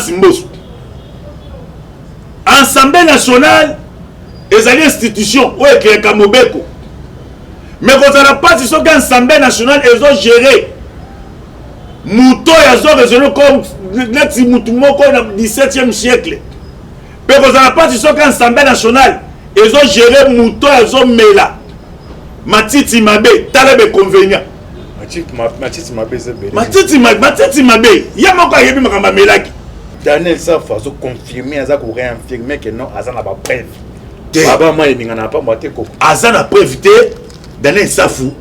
Jonas Mbosso. Assemblée nationale, les institutions, où est créé Kamobeko. Mais quand on n'a pas dit que l'Assemblée nationale, ils ont géré. Mouton, ils ont raisonné comme le 17e siècle. Mais quand on n'a pas dit que l'Assemblée nationale, ils ont géré Mouton, ils ont mêlé. Matiti Mabe, talebe convenient. Matiti Mabe, c'est bien. Matiti Mabe, il y a encore un peu de melaki. Daniel Saf a confirmé, il a réinfirmé que non, Azan n'a pas preuve. Baba Maï n'a pas moité. Azan a preuve, Daniel Safou,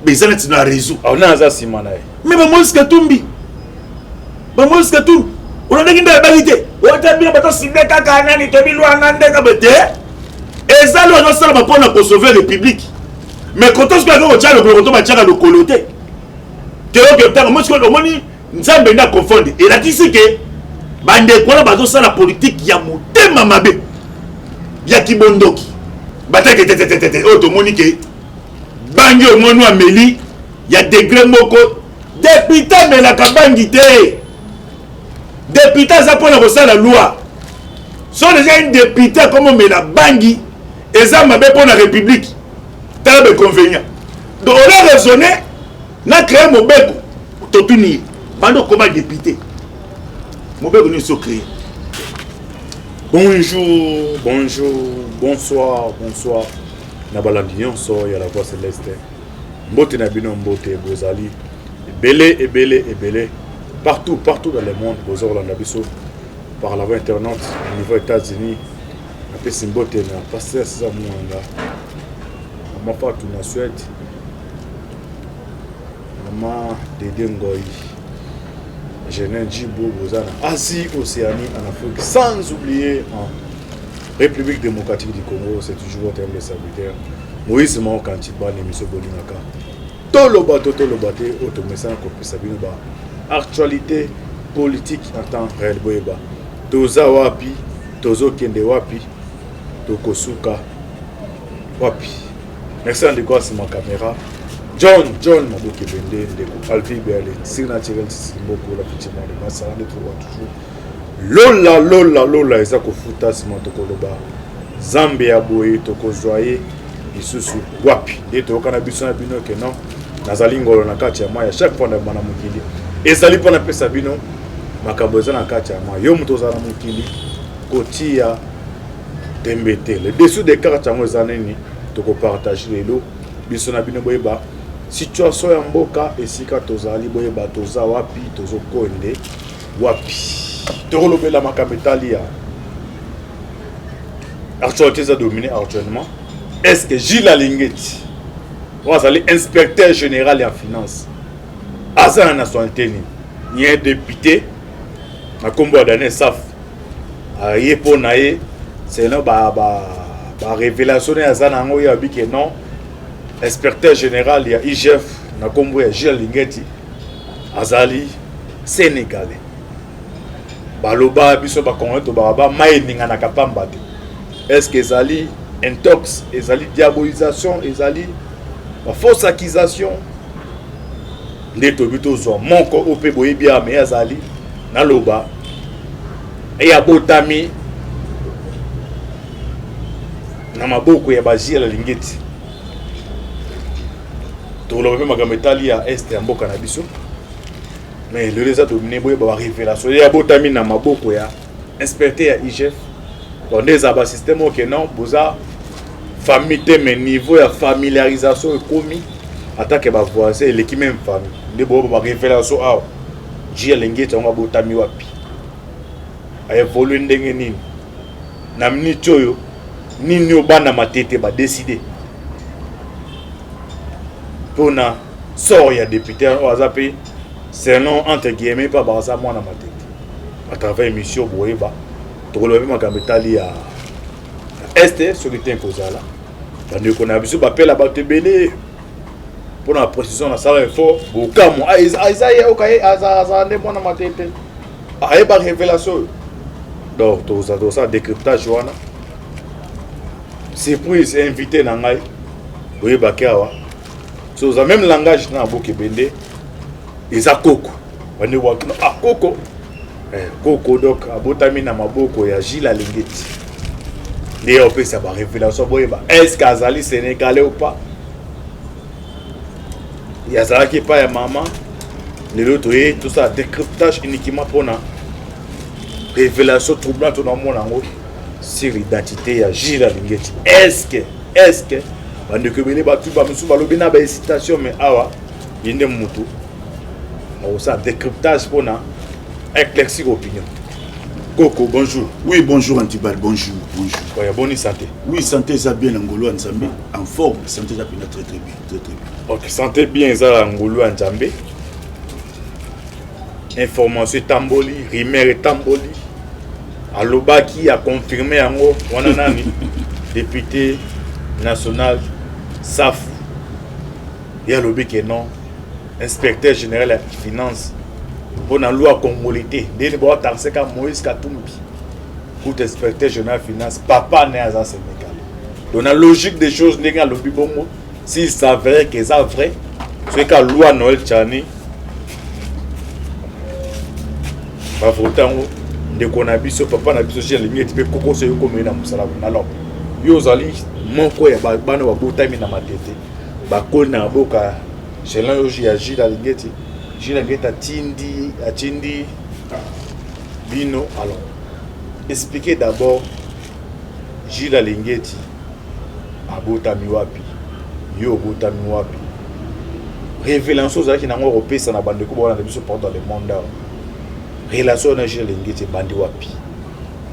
mais ça n'est pas réseau. On a Azan Simanaï. Mais moi, c'est que Tumbi. Moi, c'est que tout. On a dit que la vérité. On a dit que si les Kakana, ni Tobi Luanande, et ça, nous avons pour sauver la République. Mais quand on se fait le coloté, tu vois que moi, je suis confondre. Et là, tu sais que la politique, il y a mon thème Mamabe. Il y a Kibondoki. Automonique. Bango, Mono Amélie. Il y a des grands moko. Député, mais la cabangité. Député, ça pour la loi. Sont déjà un député comme on met la bangui. Et ça m'a pour la République. T'as convenient. Donc on a raisonné. On a créé mon bec. Totuni. Bando comme député. Mon bec nous sommes créés. Bonjour, bonsoir. Nabalandion so ya la voix céleste. Mbote nabino mbote bozali. Belé. Partout dans le monde, bozor la nabiso. Par la voie internet, au niveau États-Unis. Après Simbote na pasteur ça mwanga. Maman partout na Suède. Maman Dédé Ngoyi. Jeune Djibo Bozana. Asie, Océanie, en Afrique. Sans oublier en République démocratique du Congo, c'est toujours votre humble serviteur. Moïse Mao Kantiba, l'émission Bolinaka. Tolobate, Otomesa, Kopi Sabinoba. Actualité politique en temps réel Boyeba. Toza Wapi, Tozo Kende Wapi, Tokosuka Wapi. Merci à l'école, c'est ma caméra. John Maboki Bende, Alfi Berle, Signature Simboko, la petite de Massa, on toujours. Lola, Ezako Futa, Simantokoloba, Zambia Boye, Tokozoye, Isusu, Wapi, et Tokanabison Abino, que non, Nazalingo, Nakatia Maya, chaque fois dans Manamukili, et Sali Pona Sabino, Makaboza Nakatia Maya, Yomtoza Mukili, Kotia, Tembete, le dessous des cartes à Mozaneni, Toko partage les lots, Bisonabino Boyeba. Situation ya mboka esika tozali boyeba toza wapi tozo konde wapi tolobela makabetali ya actualité za dominé actuellement. Est-ce que Gilles Alingeti on va aller inspecteur général en finance asa na nationalité ni un député na kombo Daniel Saf aye pona ye c'est là ba révélation ya zana ngo ya bike non. Inspecteur général, il y a IGF, na kombo ya Gilles Lingeti, Azali, Sénégalais. Baloba, biso ba kongoto ba maïninga na kapamba. Est-ce que Azali intox, Azali diabolisation, Azali fausse accusation? Ndeto bito zo monko ope boyebia me Azali na loba. Et ya botami na maboko ya ba Gilles Lingeti. Tout le monde a à est et mboka na biso. Mais le réseau dominé boye ba révélation ya botami na maboko ya inspecteur ya IGF. On des aba système que non boza famille mais niveau ya familiarisation et commis attaque ba voisin l'équipe même famille. De ba révélation a Gilles Lingeti on botami wapi. A évoluer ndenge nini. Na mnitoyo nini obana matete ba décider. Pour na sort ya député au Azapi c'est non entre guillemets pas baza moi na matete à travers émission boyeba to relever makabetali ya est sur le temps kozala bande ko na biso ba pela ba tebele pour la précision na ça fort bokamo Isaïe okaye aza ne moi na matete a ba révélation donc to ça décryptage wana surprise invité na ngai boyeba kawa. So ça même langage na boke bende eza koko bande wa ah koko Koko donc abotami na maboko ya Gilles Alingeti. D'ailleurs peut ça va révélation boyeba. Est-ce qu'Azali sénégalais ou pas? Il y a ça qui pas ya maman. L'autre tout ça décryptage uniquement pour na révélation troublante dans mon ango sur l'identité ya Gilles Alingeti. Est-ce que bande que bele ba tu ba musu ba lobina ba hésitation mais awa yinde mutu. On ça décryptage pour na éclaircir opinion. Coco, bonjour. Oui, bonjour Antibal, bonjour. Oui, bonne santé. Oui, santé ça bien Ngolo Nzambe, en forme, santé ça bien très bien. Ok, santé bien ça Ngolo Nzambe. Information Tamboli, Rimer Tamboli. Aloba qui a confirmé yango wana nani député national SAF. Et alobi que non, inspecteur général des finances. Pour la loi congolité, dès le bois Tarseka Moïse Katumbi, pour inspecteur général finance, papa n'est pas Sénégal. Donc la logique des choses n'est pas le bon mot. S'il s'avérait que c'est vrai, c'est que la loi Noël Tchani, pas autant de qu'on a vu ce papa n'a vu ce chien limite mais coco c'est comme une amusala. Alors, yo ali mon quoi ya bana wa botami na matete, ba kol na boka, chez l'ange agit dans l'ingeti. Gilles Alingeti Atindi Bino. Alors, expliquez d'abord Gilles Alingeti Abotami Wapi, Yo Botami Wapi. Révélation qui n'a pas repéré ça na bande ko bona biso pendant le monde. Relation na Gilles Alingeti bande Wapi.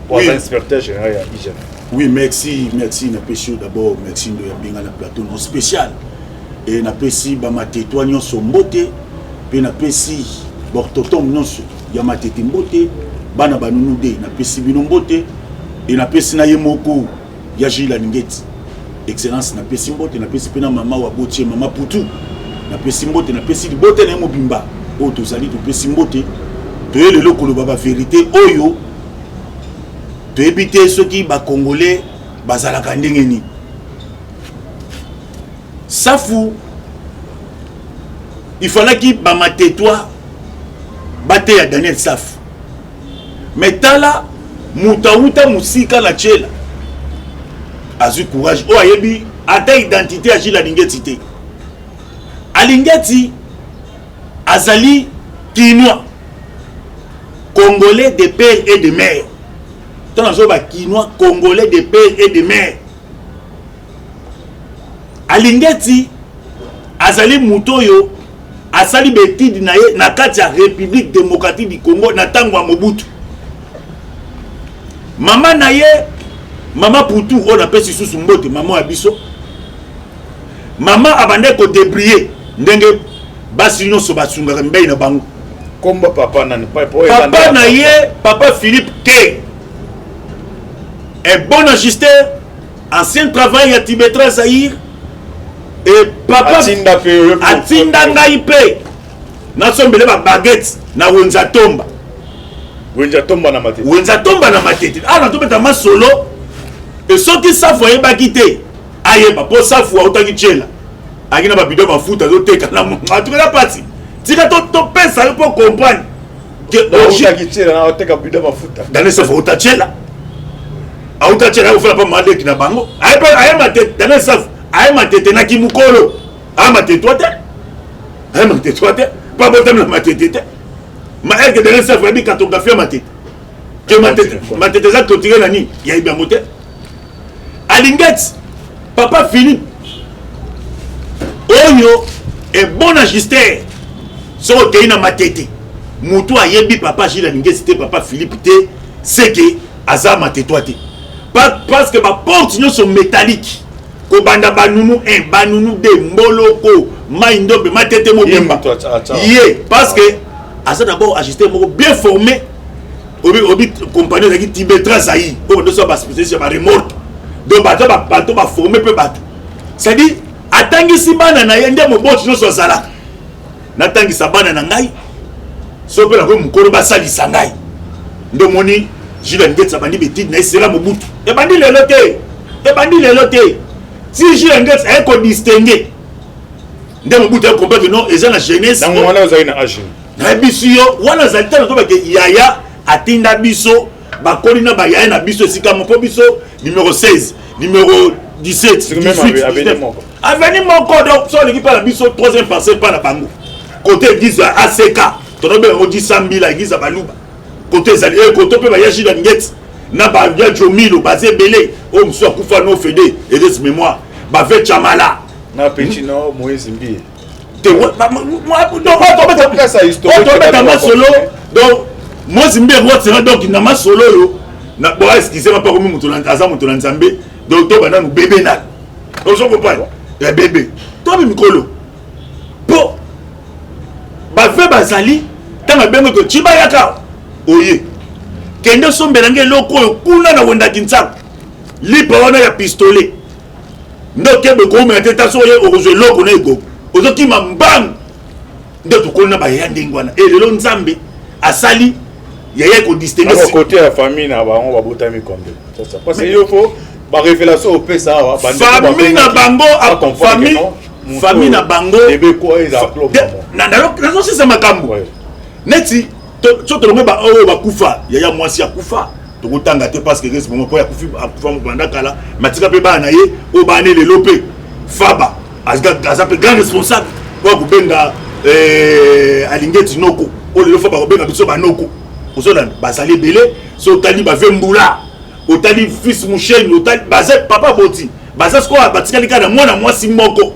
Pour l'inspecteur général ya IGF. Oui, merci na pécho d'abord, merci de bien na plateau non spécial. Et na péci ba matétoa nyonso mbote. Na pesi bortotom nyonso ya matete mbote bana banunu de na pesi bino mbote et na pesi na ye moko ya Gilles Alingeti excellence na pesi mbote na pesi pena mama wa botie mama putu na pesi mbote na pesi libote na mobimba o to sali to pesi mbote to ye lelo ko ba vérité oyo to ebité soki ba congolais bazalaka ndenge ni safu. Il fallait qu'il bamate toi bate ya Daniel Saf. Mais tala mutaouta musika la chela. Azu courage o ayebi ata identité à Gilles Alingeti te. Alingeti azali Kinois congolais de père et de mère. Tant azo ba Kinois congolais de père et de mère. Alingeti azali mutoyo asali betidi na ye na kati ya République démocratique du Congo na tango ya Mobutu. Mama na ye mama Putu on appelle sisusu mbote mama abiso. Mama abande ko débrier ndenge basi nyonso basungaka mbei na bango. Komba papa na papa na ye papa Philippe K. Un bon agisteur, ancien travail à Tibétra Zahir. Et papa atinda ngai pe nasombele ba baguette na wenza tomba na matete ala to beta masolo et soki safu yeba kité ayeba po safu auta kichela akina ba bido ba futa zo teka na matukela pati tika to pesa yo po comprendre que auta kichela na oteka bido ba futa dans safu auta chela au fera pas mal na bango ayeba tete dans safu aye matete na kimukolo amate toi te pas botam na matete te ma eke de l'ensef wabi cartographie matete que matete za clôturer nani ya iba mote Alingeti papa Philippe oyo et bon agisteur so te na matete mutu ayebi papa Gilles Alingeti te papa Philippe te c'est que aza matete toi te parce que ba porte nyonso métallique ko banda banunu banunu de mboloko maindobe matete mobimba yé parce que asa d'abord ajusté moko bien formé obi compagnie de Tibétra Zahir o do so ba spécialiste ba remorque donc bato ba formé pe bato c'est dit atangisi bana na yende moboti no so zala natangisa bana na ngai so pe la ko mukolo ba salisa ngai ndo moni Gilles Alingeti bandi betide na isera Mobutu e bandi lelo te si Gilles Alingeti a ko distinguer nde Mobutu a comprendre que non eza na jeunesse dans wana za ina âge na bisu yo wana za tellement to ba ke yaya atinda biso bakoli na bayaye na biso esika moko biso numéro 16 numéro 17 18 avenir moko donc so l'équipe la biso troisième parcelle pas na bango côté église ACK tonobe on dit 100 000 église à Baluba côté zali côté pe bayaji na ngeti na ba via Jomilo basé belé o mso akufa no fede et des mémoire ba ve chamala na petit no Moïse Mbi te moi donc solo donc Moïse Mbi roi donc na ma solo yo na bon excusez-moi pas comme mutu aza mutu nzambe donc to bana bébé na donc je comprends ya bébé to bi mikolo po ba ve bazali tanga bengo to chiba yaka oye kende sombelanga loko oyo kuna na wenda kintsako lipa wana ya pistolet ndokebe ko me teta so ye ozo loko na ego ozo kima mbang ndo tukona ba ya ndingwana elelo nzambe asali yaya ko distinguer côté ya famille na bango babotami kombe ça parce que il faut ba révélation au pesa wa famille na bango famille na bango ebe ko eza club na na so c'est makambo neti to to ba o ba kufa yaya mwasi ya kufa to kutanga te parce que reste moment pour ya kufa mbanda kala matika pe ba na ye o ba ne lelo pe faba azga pe grand responsable pour kubenga alingeti noko o lelo faba kubenga biso ba noko ozolanda basali belé so tali ba vembula otali fils musheni otali baza papa boti baza sko batikali kana mwana mwasi moko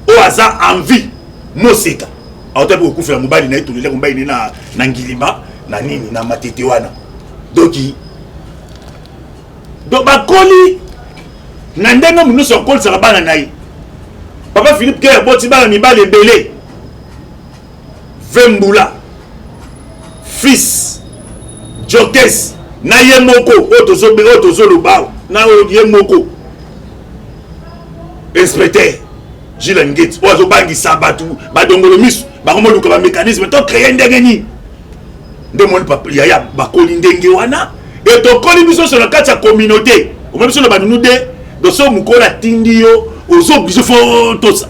o aza envie moseka autant pour kufela mobali na etulele mobali na ngilima na nini na matete wana doki do bakoli na ndenge munu so kol sala bana nayi papa Philippe ke boti bana mibale belé vembula fils Jokes na ye moko otozo lubao na ye moko inspecteur Gilles Ngeti ozo bangi sabatu badongolo misu bakomo luka ba mécanisme to créer ndenge ni ndemoni papa yaya bakoli ndenge wana et to koli biso sur la carte ya communauté o même sur le banunu de do so mukola tindio ozo biso fotosa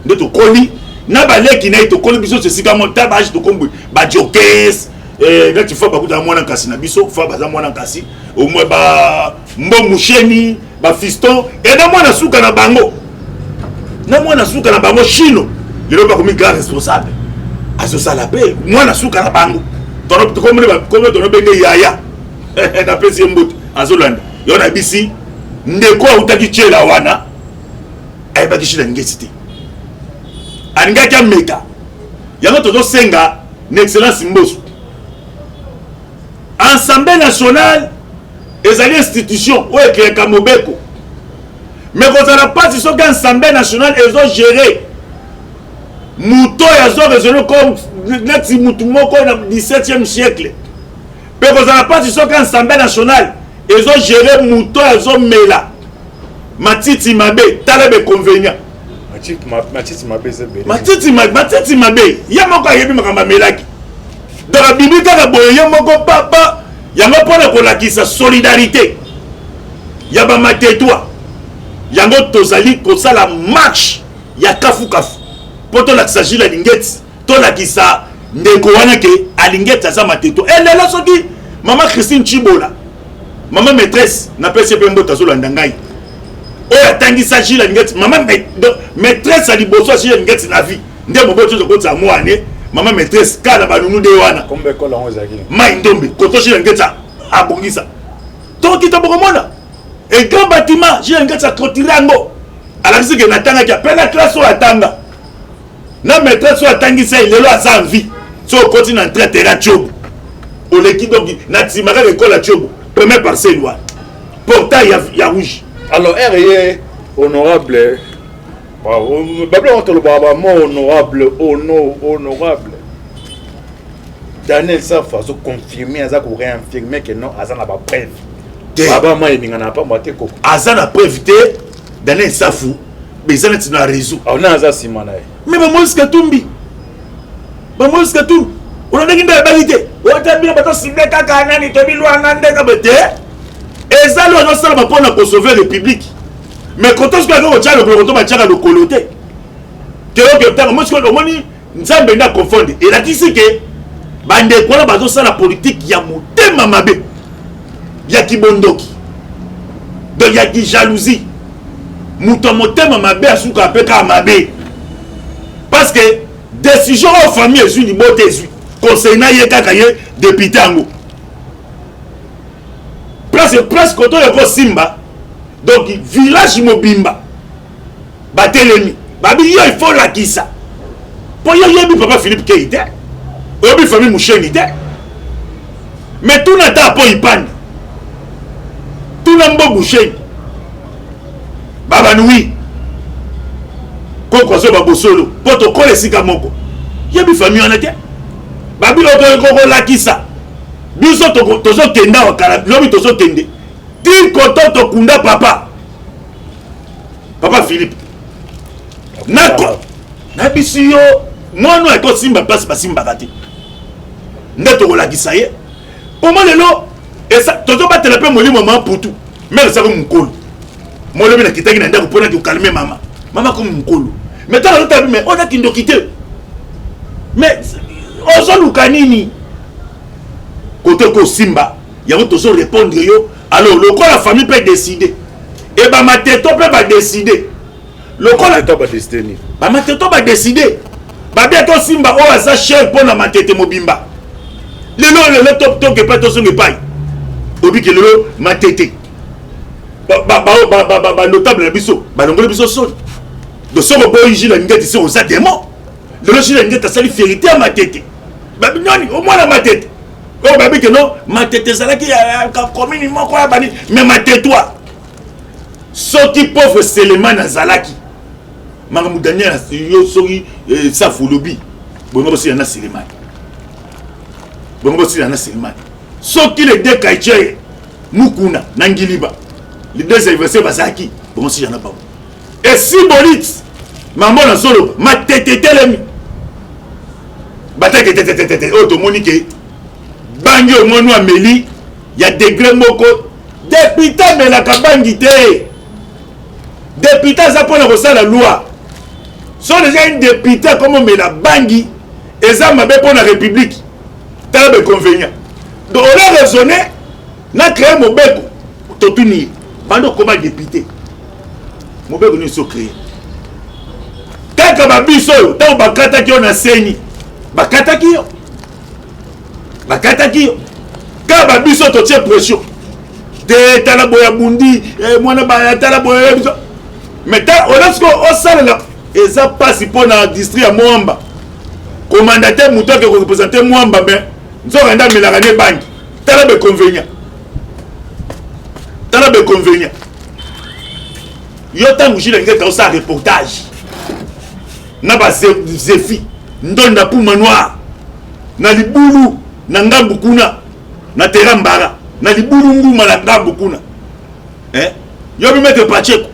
nde to koli na baleki na to koli biso se sika monta ba to kombu ba Jokes là tu fais beaucoup de mois en cassi na biso fa baza mois en cassi au moins ba mbo musheni ba fiston et na mois na suka na bango chino le ba comme grand responsable aso salabe mois na suka na bango to comme to benge yaya na pesi mboto azolanda yo na bisi ndeko utaki chela wana ay ba kishila ngesiti anga kya meka yango to senga na excellence mboso Assemblée nationale et une institution où est créé Kamobeko. Mais quand on n'a pas dit que l'Assemblée nationale est gérée. Mouto est résolu comme le 17e siècle. Mais quand on n'a pas dit que l'Assemblée nationale est gérée Mouto est mela. Matiti Mabe, talebe convenient. Matiti Mabe c'est belé. Matiti Mabe, yamoko yebi makamba melaki. Dans la Bible, il y a un papa, il y a un point qui sa solidarité. Il y a un matétois. Il y a un tozali comme ça la marche. Il y a kafu. Pour toi, il s'agit de la lingette. Toi, qui sa ndekowana ke alingette à sa matétois. Et là, ce qui, maman Christine Chibola, maman maîtresse, n'a pas essayé de faire un landangai. Oh, il s'agit de la lingette. Maman maîtresse à l'iboso, il y a une lingette dans la vie. Ndé mon boto de ça moi année. Maman maîtresse kana banunu de wana kombe ko la ozaki maindombe kotoshi ngeta abongisa to kita bokomona et grand bâtiment j'ai ngeta kotirango alakisi ke natanga kia pena classe o atanga na maîtresse o atangisa ilelo asa envie so continue en traiter la chobo oleki donc na timaka l'école la chobo première parcelle wa portail ya rouge alors RE honorable Babel on te le baba honorable Daniel Safa so confirmer aza ko réinfirmer que non aza na ba preuve baba ma eninga na pa mate ko aza na preuve te Daniel Safu mais ça n'est pas réseau on a aza simana mais ba Moïse Katumbi on a dit que balité on t'a bien bato sibe kaka nani to bilwa ngande ka bete ezalo no sala ba pona ko sauver république. Mais quand on se fait au Tchad, on va le coloter. Que moi, je dis, nzambe na confondre. Et là, qui c'est que bande quoi bazo ça la politique ya motema mabe ya kibondoki donc ya ki jalousie muto motema mabe asuka apeka mabe parce que décision en famille est une bonne décision conseil na ye kaka ye député ango place koto yako simba donc village mobimba batelemi babi yo il faut la kisa pour yo yebi papa Philippe Keïta obi famille Moucheni te mais tout n'ata po ipande tout n'ambo Moucheni baba nui koko so babosolo poto kole sika moko yebi famille on était babi lo ko la kisa biso tozo kenda wakala lobi tozo kende ti koto to kunda papa Philippe nako na bisi yo mono eko simba place basimba kati ndeto ko la kisa ye pomo lelo esa tozo batela pe molimo mama putu mais ça comme mukolo molobi na kitaki na ndako pona ki calmer mama comme mukolo mais tant l'autre mais on a kindo quitter mais ozo lukanini côté ko simba yango tozo répondre yo alors le quoi la famille peut décider et ba mateto peut pas décider le quoi la ba décider ba mateto ba décider ba bien to simba o asa cher pour na matete mobimba le top to que pas to so ne pas obi que le matete ba notable na biso ba ngolo biso so de so ko boyi la ngeti so ça démon le logi la ngeti sali vérité à matete ba binoni au moins la matete oh babi que non matete zalaki ya commune moko ya bani mais matete-toi soki pauvre Seleman Azalaki Maramou Daniel yo soki sa folobi bongo bosi na Seleman soki les deux kaitche mukuna nangiliba les deux adversaires bazaki bongo si yana pas et si bolit maman na solo matete telemi batake tete o to monique bangi au moins ameli ya degré moko député mais la kabangi te député ça pour la loi sont déjà un député comme mais la bangi et ça m'a pour la république t'as le convénient donc on a raisonné n'a créé mon beko totuni pendant comment député mon beko nous sont créé quand babiso tant bakata qui on a saigné bakata qui quand babiso to tient pression te tala boya bundi mwana ba tala boya biso mais on a ce qu'on sale là et ça passe pour na district à Mwamba commandateur muto qui représenter Mwamba ben nzoka nda melaka ne banki tala be convenient yo tangu jile ngeta o sa reportage na ba zefi ndonda puma noir na libulu na ngambu kuna na terambara na libulu nguma na ngambu kuna yo bi mettre Pacheco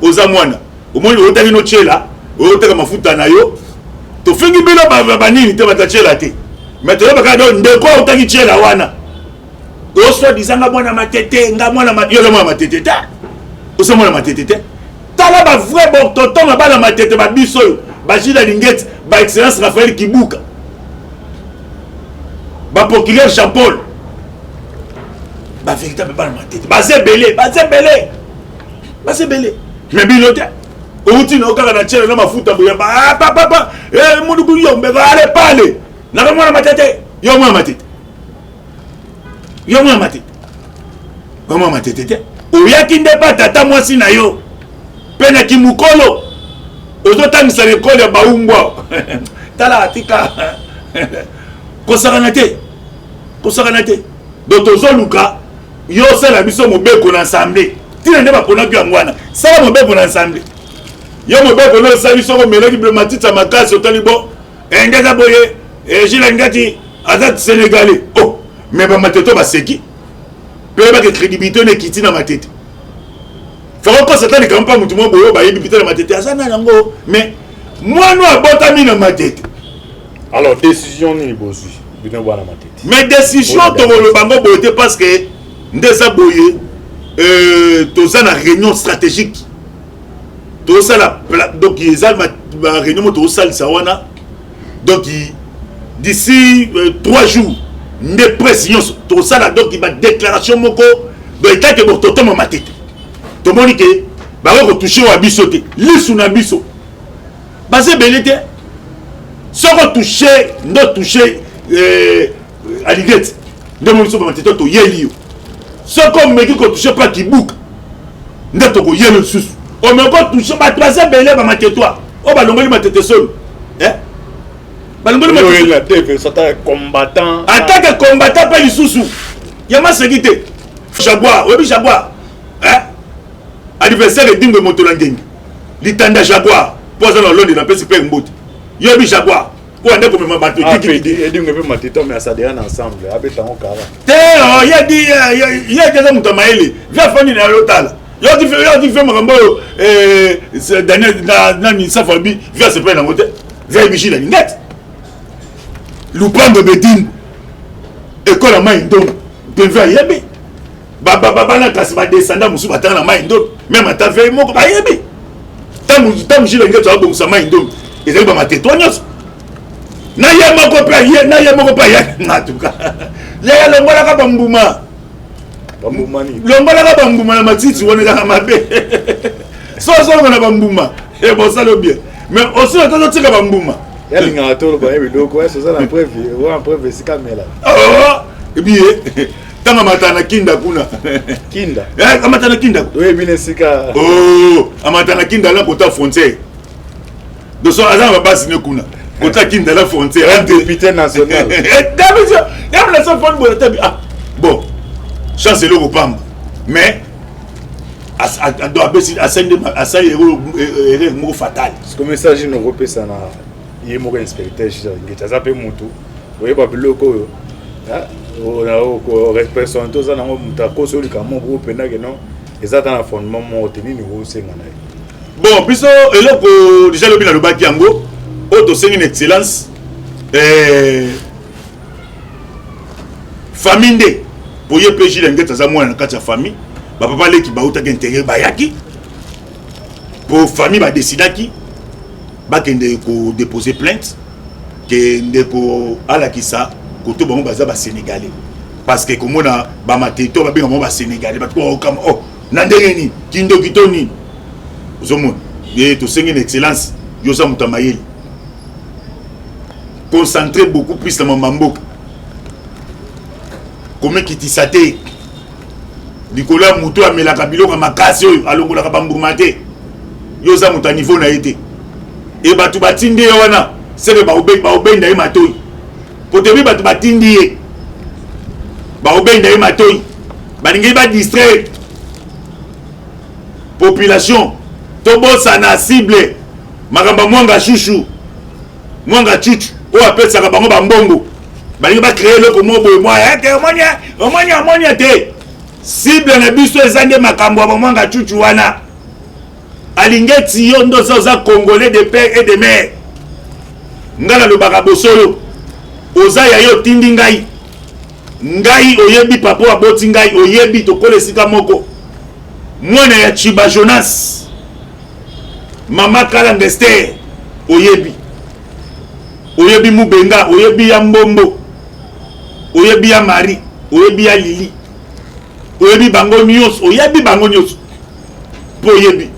oza mwana omoni otaki no chela otaka mafuta na yo to fingi bilo ba nini te batachela te mais to baka do ndeko otaki chela wana o so disanga mwana matete nga mwana yo le mwana matete ta o so mwana matete te tala ba vrai bon tonton ba na matete ba biso ba jila lingeti ba excellence Raphaël Kibuka ba procureur Jean-Paul ba véritable ba na matete ba zebele mais bilote outi no kaka na chela na mafuta boya ba papa mudugu yo mbega ale pale na mwana matete yo mwana matete te oyaki nde pa tata mwasi na yo pena kimukolo ozotangisa lekole ya baumbwa tala atika kosakana te donc tozoluka yo sala biso mobeko na assemblée tina nde baponaki yango wana sala mobeko na assemblée yo mobeko na osali soko melaki blematita makasi otali bo engeza boye jila ngati aza sénégalais oh mais bamateto baseki mpe bake crédibilité na ekiti na matete foko kosatani kama mpa mutu mo boyo bayebi pita na matete aza na yango mais mwanu abotami na matete alors décision nini bozwi bino bwana matete mais décision tokoloba ngo boye te parce que nde eza boye toza na réunion stratégique tozosala donc eza réunion mo tozosalisa wana donc d'ici 3 jours nde presse nyonso tosala donc ba déclaration moko do état que bototo ma matete to moni ke ba ko toucher wa biso te lisu na biso ba se belete soko toucher ndo toucher alligate nde mo biso ba matete to yeli yo soko meki ko toucher pas kibuka nde to ko yeli susu o me ko toucher ba se belé ba matete o ba longoli matete solo combattant attaque combattant pas lisusu yama sécurité Jaguar oui Jaguar anniversaire de Dingo moto ngenge litanda Jaguar pour ça l'on na pesi pe mbote yo bi Jaguar pour ande comme bato et Dingo pe matito mais ça derrière ensemble abeta on kara te oh ya di ya jaza muto maele via fani na lotala yo di fait makambo c'est Daniel na ni safabi via se pe na mote via bichi la ngate Lupambo Bedin école à Maïndon devait y aller baba na kasi ba descendre musu batana na Maïndon même ata veille moko ba yebi tam jile ngeto abo musa Maïndon ezali ba matetonyos na ye moko pa ya ngatuka ya longola ka bambuma ni longola ka bambuma na matiti wona ka mabe so na bambuma e bon ça le bien mais aussi on tika bambuma ya linga tolo ba yebi doko eso ça la preuve en preuve c'est camela bien tanga matana kinda kuna kinda amatana kinda oui bine sika amatana kinda la kota frontière de son azan ba signé kuna kota kinda la frontière député national David ya la son fond bo tabi bon chance le Rupambo mais do abesi asende asa erreur mo fatal ce message no repesa na ye mo inspecteur ngeta zape mutu oye ba biloko yo on représente ça na muta ko so likamo bo pena que non ezata na fondement mo tenini wo senga na bon biso eloko déjà le bina le baki yango auto sengi une excellence famille nde pour ye péji la ngeta za mwana kati ya famille ba papa leki ba uta intérêt ba yaki pour famille ba décidaki ba kende ko déposer plainte que ndeko ala kisa koto bango baza ba sénégalais parce que komona ba mateto ba benga mo ba sénégalais ba ko comme na ndenge ni kindo kitoni zomon ye to sengi une excellence yo sa mutamayeli concentrer beaucoup plus dans mamboka comme kitisa te likola muto amelaka biloko makasi oyo alongolaka bambuma te yo za muta niveau na été et batu batindi ye wana sebe baobenda ye matoi potebi batu batindi ye baobenda ye matoi balingi badistraire population tobosana cible makambo mwanga chushu mwanga chuchu oyo apesaka bango bambongo balingi bacreye eloko mo boye moya omonia te cible na biso eza nde makambo ya bamwanga chuchu wana alingi eti yo ndo oza congolais de père et de mère nga nalobaka bosolo oza ya yo otindi ngai oyebi papa aboti ngai oyebi tokola esika moko mwana ya Chiba Jonas mama Kalanga Esther oyebi Mubenga oyebi ya Mbombo oyebi ya Marie oyebi ya Lili oyebi bango nyonso po oyebi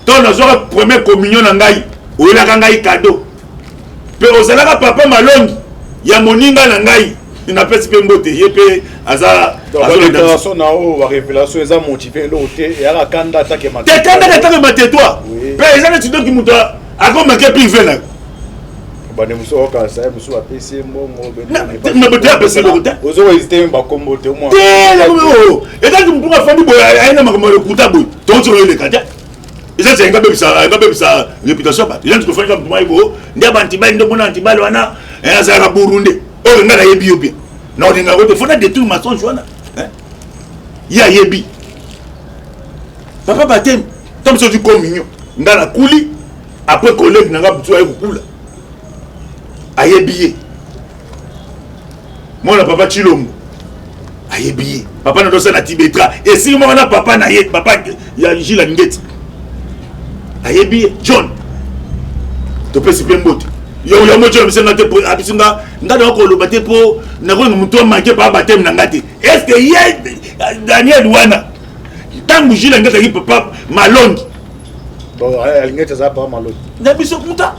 to nazwaka première communion na ngai oyelaka ngai cadeau pe ozalaka papa malongi ya moninga na ngai napesi mpe mbote ye mpe aza déclaration na o ba révélation eza motivé l'autre et ala kanda attaque matin te matetwa pe eza neti doki muto akomake privé na bane muso oka sa muso apesi mbongo na bote apesi mbongo te ozo hésiter ba kombo te moi et donc mpunga fandi boya aina makambo le kuta boy to tso le kata eza tsenga bebisa réputation ba eza tukofanya kama mtumai bo ndia bantibali ndo mona antibali wana eza ka Burundi o ngala yebi yobi na odinga ko te fona détruire mensonge wana ya yebi papa batem tom so du communion ngala kuli après collègue nanga butu ayi kula ayebiye mona papa Chilombo ayebiye papa na dosa na Tibetra et si mo na papa na ye papa ya Gilles Ngeti ayebiye John to pesi pe mbote yo mo je msenga te po abisinga ngada ko lo bate po na ko muto manke pa batem na ngati est-ce que ye Daniel wana tangu jila ngata ki papa malongi bon ngeta za pas malongi na biso muta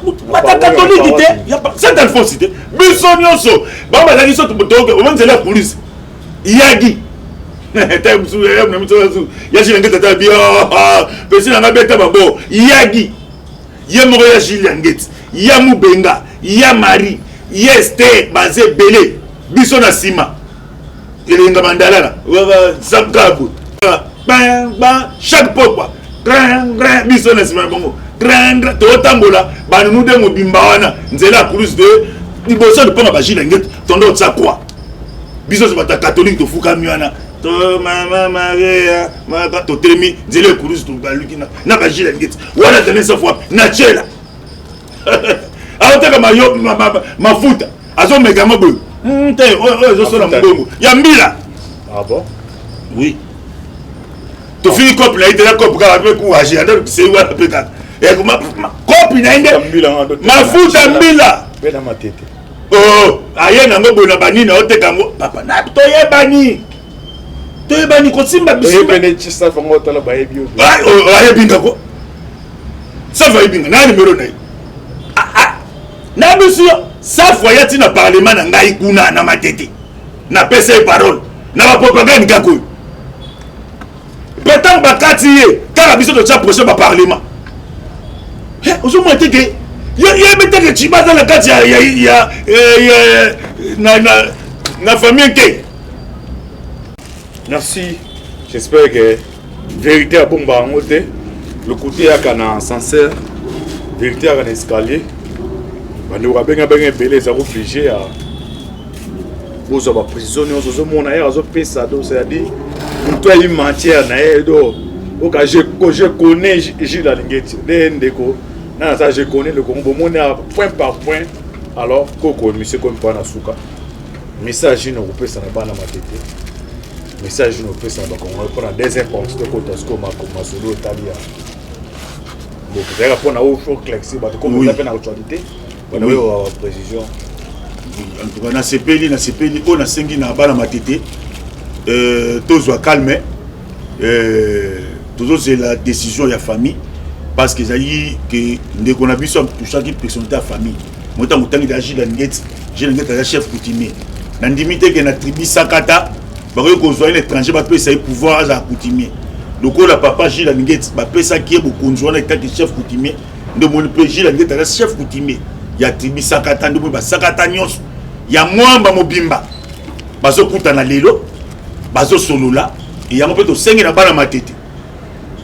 catholique te ya Saint Alphonse te biso nyonso ba ba la biso to botoke o manze la police yagi ta musu ya na musu ya jila ngata ta bio pesi na ngabeta babo yagi ye mo ya jila ngeti ya Mubenga, ya Marie, ya Esther, Bazé, Belé, biso na sima. Elenga mandala, Sabkabu, chaque pokwa, grand, biso na sima bongo, grand, totambola, nous de mobimbawana, nzela cruz de, liboso de ponga bajila nget, tondo tsa quoi. Biso c'est pas catholique de fuka miana. To mama Maria, ma to telemi, nzela cruz to balukina, na bajila nget. Wana tene sa fois, na chela. Aoteka mafuta azo mega mabu zo sona mbongo ya mbila. Ah bon? Oui. To fini couple là, il était couple quand avec courage, c'est où la péta. Et comme couple na inde mafuta mbila. Bena matete. Oh, aye na ngobo na bani na oteka ngo papa na toyebani. Toyebani ko simba bisimba. Toyebani chisa fango tala bayebi. Ah, aye binga ko. Ça va binga na numéro na. Na biso sa foya ti na parlement na ngai kuna na matete na pesa parole na ba propagande kako petan bakati ye kala biso to cha projet ba parlement ozo monte ke ye meteke chibaza la kati ya na famille ke. Merci, j'espère que vérité a bomba en côté le côté à kana sincère vérité à kana escalier. Bande wa benga belé za obligé à bozo ba prisonnier ozo mona ya zo pesa do c'est à dire toi il matière na do o ka je connais Gilles Alingeti ndeko na ça je connais le Congo mona point par point alors koko monsieur comme pas na suka message no pesa na bana matete message no pesa ba Congo pour la deuxième partie de côté sko ma comme solo Italia donc d'ailleurs pour na au faut claxer ba comme on appelle na actualité. Oui, précision. En tout cas, na CPL, on a sengi na bana matete. Tous va calmer. Toujours c'est la décision de la famille parce que ça y que dès qu'on a vu ça pour chaque personnalité à famille. Moi tant que d'agir dans net, j'ai un chef coutumier. Dans limite que na tribu Sakata, bah qu'on soit un étranger, bah peut ça pouvoir à coutumier. Donc on a papa Gilles Languet, bah peut ça qui est beaucoup conjoint avec chef coutumier. De mon père Gilles Languet, un chef coutumier. Ya tribi Sakata ndo ba Sakata nyonso ya mwamba mobimba bazo kutana lelo bazo solola et ya mopeto sengi na bana matete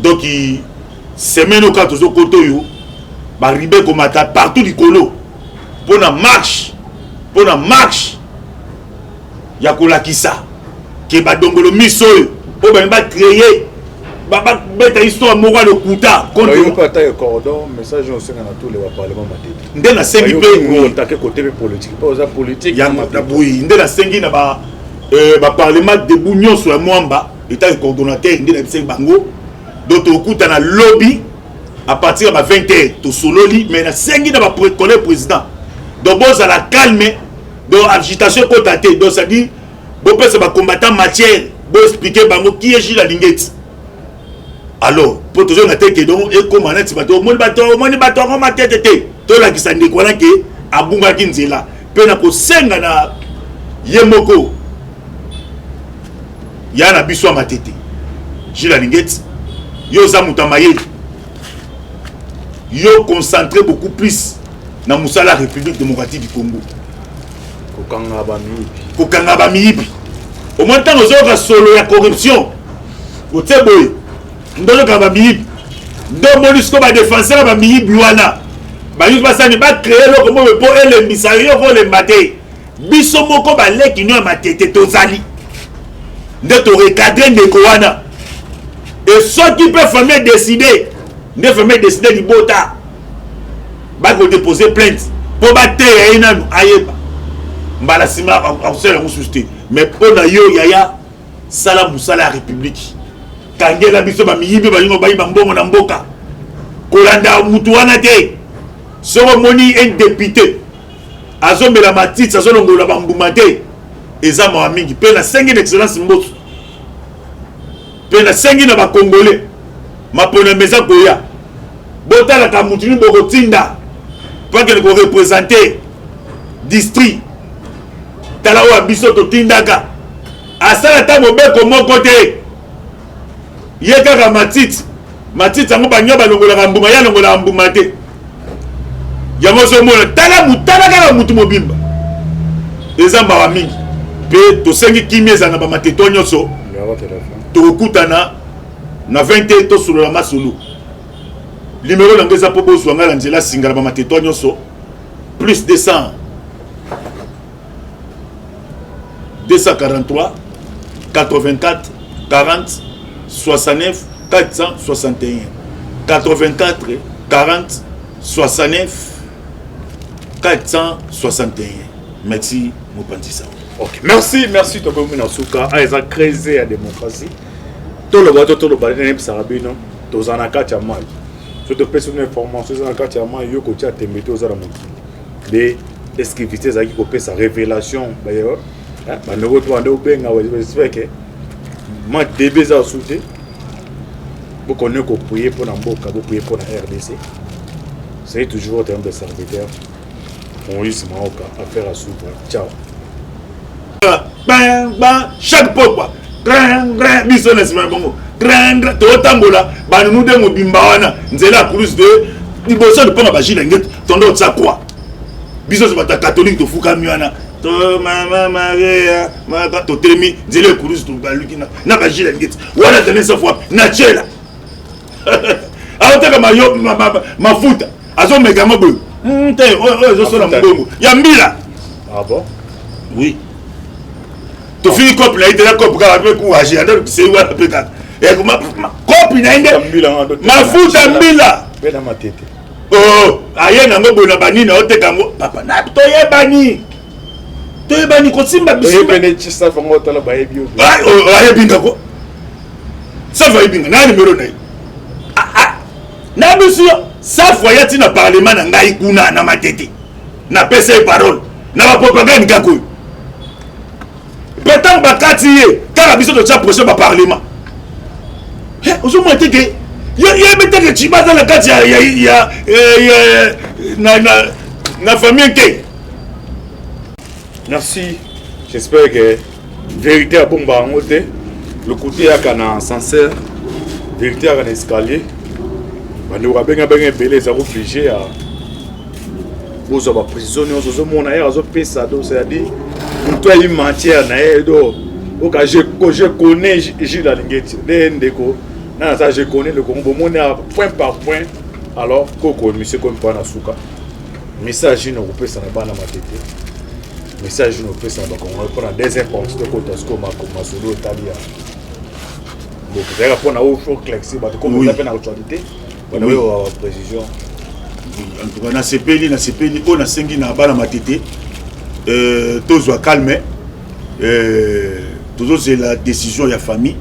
donc semaine au kato zo koto yo ba ribe ko mata partout du colo pour na marche ya kolakisa ke ba dongolo miso yo o ba créer baba beta histoire moko de kuta contre yo pas taille cordon message on sait na tous les parlements matete ndena sengi pe on attaquer côté politique pas aux politique ya mabui ndena sengi na ba parlement de bougnon sur mwamba état coordonnateur ndena sengi bango d'autres kuta na lobby à partir de 20h to sololi mais na sengi na ba collègue président donc bon ça la calme donc agitation côté donc ça dit bon peut se ba combattant matière bon expliquer bango qui est Gilles Lingeti. Alors, pour toujours na teke donc et comment na tibato moni bato ko matete te to la kisande ko na ke abunga kinzela pe na ko senga na yemoko ya na biso matete Gilles Lingeti yo za mutamaye yo concentré beaucoup plus na musala République démocratique du Congo kokanga ba miibi au moins tant aux solo ya corruption au teboy ndolo ka ba miibi ndo monisco ba défenseur ba miibi wana ba yus ba sani ba créer loko mo po ele misayo ko le maté biso moko ba leki nyo matete tozali nde to recadrer ndeko wana et ceux qui peuvent famille décider ne famille décider du bota ba ko déposer plainte pour ba terre inanu ayeba mbala sima officiel en susté mais pour na yo yaya sala musala république kangela biso ba miyibi ba yingo ba yiba mbongo na mboka kolanda mutu wana te so moni un député azomela matiti azolongola bambuma te eza mawa mingi mpe nasengi na excellence mboso mpe nasengi na bakongole mapona eza koya botalaka mutu ni bokotinda pakele korepresente district tala oyo biso totindaka asala ta mobeko moko te ye kaka matiti yango banyo balongolaka mbuma ya longola mbuma te yango ozomona tala kaka mutu mobimba eza mawa mingi mpe tosengi kimia ezala na bamateto nyonso tokokutana na 20 tosolola masolo numéro nango eza mpo bozwa ngai na nzela singala bamateto nyonso plus 243 84 40 69 461 84 40 69 461. Merci Mopandisa. Ok, merci Tokomi Nasuka. Aïza créé la démocratie. Tout le bateau, tout le balai n'est pas sarabino. Tous en a quatre à moi. Je te pèse une information, tous en a quatre à moi. Yo côté à te mettre aux aramons. Les esquivités à qui copie sa révélation. D'ailleurs, bah nous retrouvons au benga. J'espère que moi début à souter. Vous connaissez qu'on prier pour Namboka, vous priez pour la RDC. C'est toujours en termes de serviteurs. On y se maoka affaire à souper. Ciao. Chaque peuple grand biso na sima bongo grand totambola ba nous de mobimba wana nzela plus de liboso de pona ba jila ngeti tondo tsa quoi biso so bata catholique to fuka miwana to mama maria maka to telemi nzela plus to baluki na ba jila ngeti wala tene sa fois na chela awotaka mayo mafuta azo mega mobo te zo so na mbongo ya mbila. Ah bon? Oui. Tu finis copie là, il te la copie avec courage. C'est où la pécade? Et comment copie n'a pas ma fout à mbila. Mais dans ma tête. Oh, aïe n'a pas bon bani na ote kango. Papa na toye bani. Toye bani ko simba bisimba. Toye bani chisa fango tala baye bio. Ah, aïe binga ko. Ça va binga na numéro na. Ah. Na monsieur, ça voyati na parlement na ngai kuna na ma tête. Na pesa parole. Na ba propagande kako. Peut-être bakati ye car biso de prochain ba parlement. Aujourd'hui que il mettre que dans la carte na famille ke. Merci. J'espère que vérité a bon ba ngote. Le côté ya kana sincère. Vérité a un escalier. Bando ka benga belé za obligé à bozo ba prisonnier ozo mona ya zo pesa do c'est-à-dire toi il matière na edo oka je connais Gilles Alingeti ndeko na ça je connais le Congo mon point par point alors koko monsieur comme pas na suka message no ko pesa na bana matete message no pesa ba Congo pour la deuxième partie de côté ce comme solo talia donc ça va pour na au flexi ba comme on appelle na actualité on a précision. En tout cas na sepeli on a sengi na bana matete tous calme toujours c'est la décision de la famille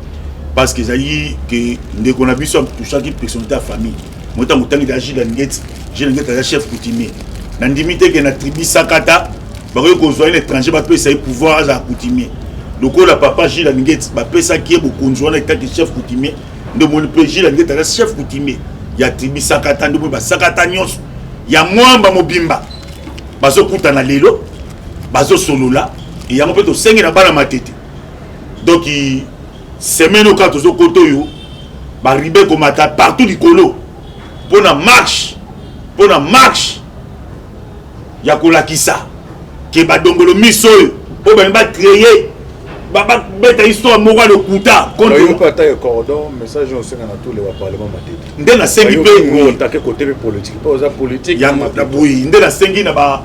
parce que ça dit que dès qu'on a vu ça toucher qui personnalité à famille moi tant que d'agir dans le chef coutumier n'indimité que na tribu Sakata ba ko zo un étranger ba peut ça pouvoir à coutumier donc la papa Gilles Nguet ba peut ça qui est beaucoup conjoint avec le chef coutumier de mon pays Gilles Nguet le chef coutumier il y a tribu Sakata ndo ba Sakata nyonso ya mwamba mobimba bazo kutana lelo bazo solola et yango pe to sengi na bana matete donc semaine au quand to koto yo ba ribe ko mata partout likolo pona marche ya kolakisa ke ba dongolo miso o ba créer ba beta histoire moko de kuta contre yo pata yo cordon message on senga na tous les parlement matete ndena sengi pe on take côté politique pas aux politique ya boui ndena sengi na ba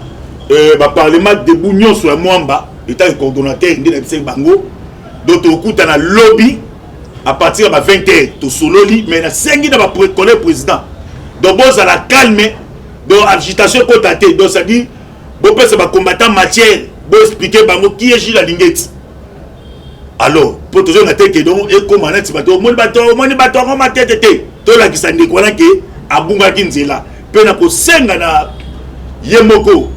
parlement de Bougnon sur la Mwamba, état coordonnateur de Bango, d'autres écoute dans lobby à partir de 20h, tout sololi, mais na 5 ans va collègue président. Donc bon ça la calme, donc agitation contatée, donc ça dit bon peut se combattant matière, bon expliquer Bango qui est Gilles Alingeti. Alors pour toujours na tête donc et comment na tibato mon bateau on ma tête to la qui s'en découvre que abunga kinzela pe na ko senga na yemoko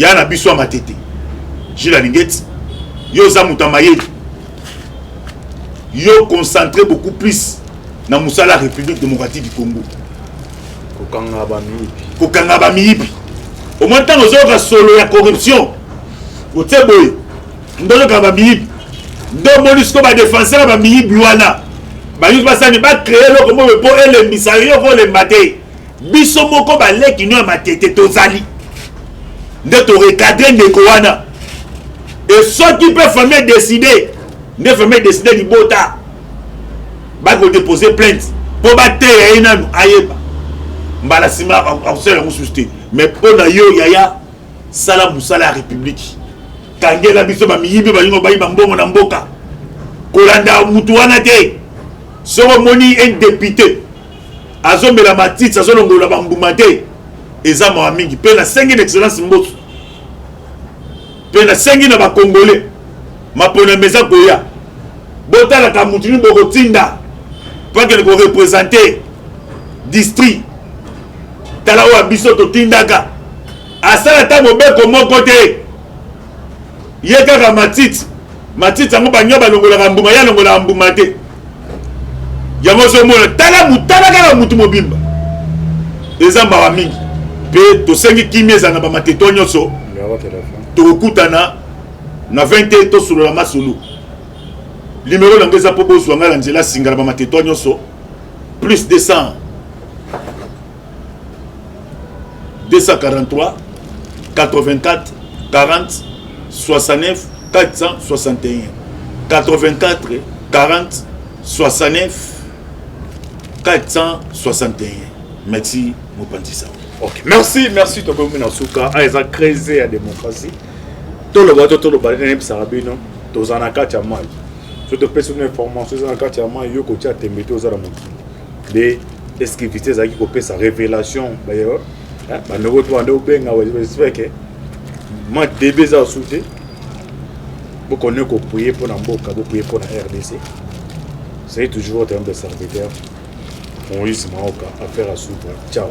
ya na biso matete Gilles Lingeti yo za mutamaye yo concentré beaucoup plus na musala République démocratique du Congo kokanga ba miyibi au moins tant aux solo ya corruption o tseboy ndolo ka ba miyibi ndo monisco ba défenseur ba miyibi wana ba yusu basani ba créer loko mo po ele misayo ko le maté biso moko ba leki no matete tozali nde to recadrer ndeko wana et ceux qui peuvent famille décider ne famille décider libota ba ko déposer plainte pour battre inanu ayeba mbala sima ausela mususte mais pona yo yaya sala musala république kangela biso ba miyibi ba lingo ba yiba mbongo na mboka kolanda mutu wana te soko moni un député azombela matiti azolongola ba mbuma te eza mawa mingi pe na sengi d'excellence mboso pe na sengi na ba congolais mapona meza koya botala ka mutu ni boko tinda pas que ko représenter district tala wa biso to tindaka asala ta mobeko moko te yeka ka matiti ngo banyo balongola ka mbuma ya longola mbuma te yango so mona tala mutala ka mutu mobimba eza mawa mingi pe to sengi kimia zanga ba mateto nyoso to kutana na 20 to solo la masolo numéro l'angeza po bozo ngala nzela singala ba mateto nyoso plus 243 84 40 69 461 84 40 69 461. Merci Mopantisa. Ok, merci Tokomi Nasuka. Aïza créé à démocratie. Tout le bateau, tout le bateau, Sarabino, tous en a quatre à mal. Je te pèse une information, tous en a quatre à mal, yo coach à Tembeto aux Aramons. Des esquivités à qui copie sa révélation, d'ailleurs. Ne retourne au Benga, j'espère que moi, début à souter. Vous connaissez qu'on prier pour Namboka, vous priez pour la RDC. C'est toujours en termes de serviteur. Moïse Maoka, affaire à souper. Ciao.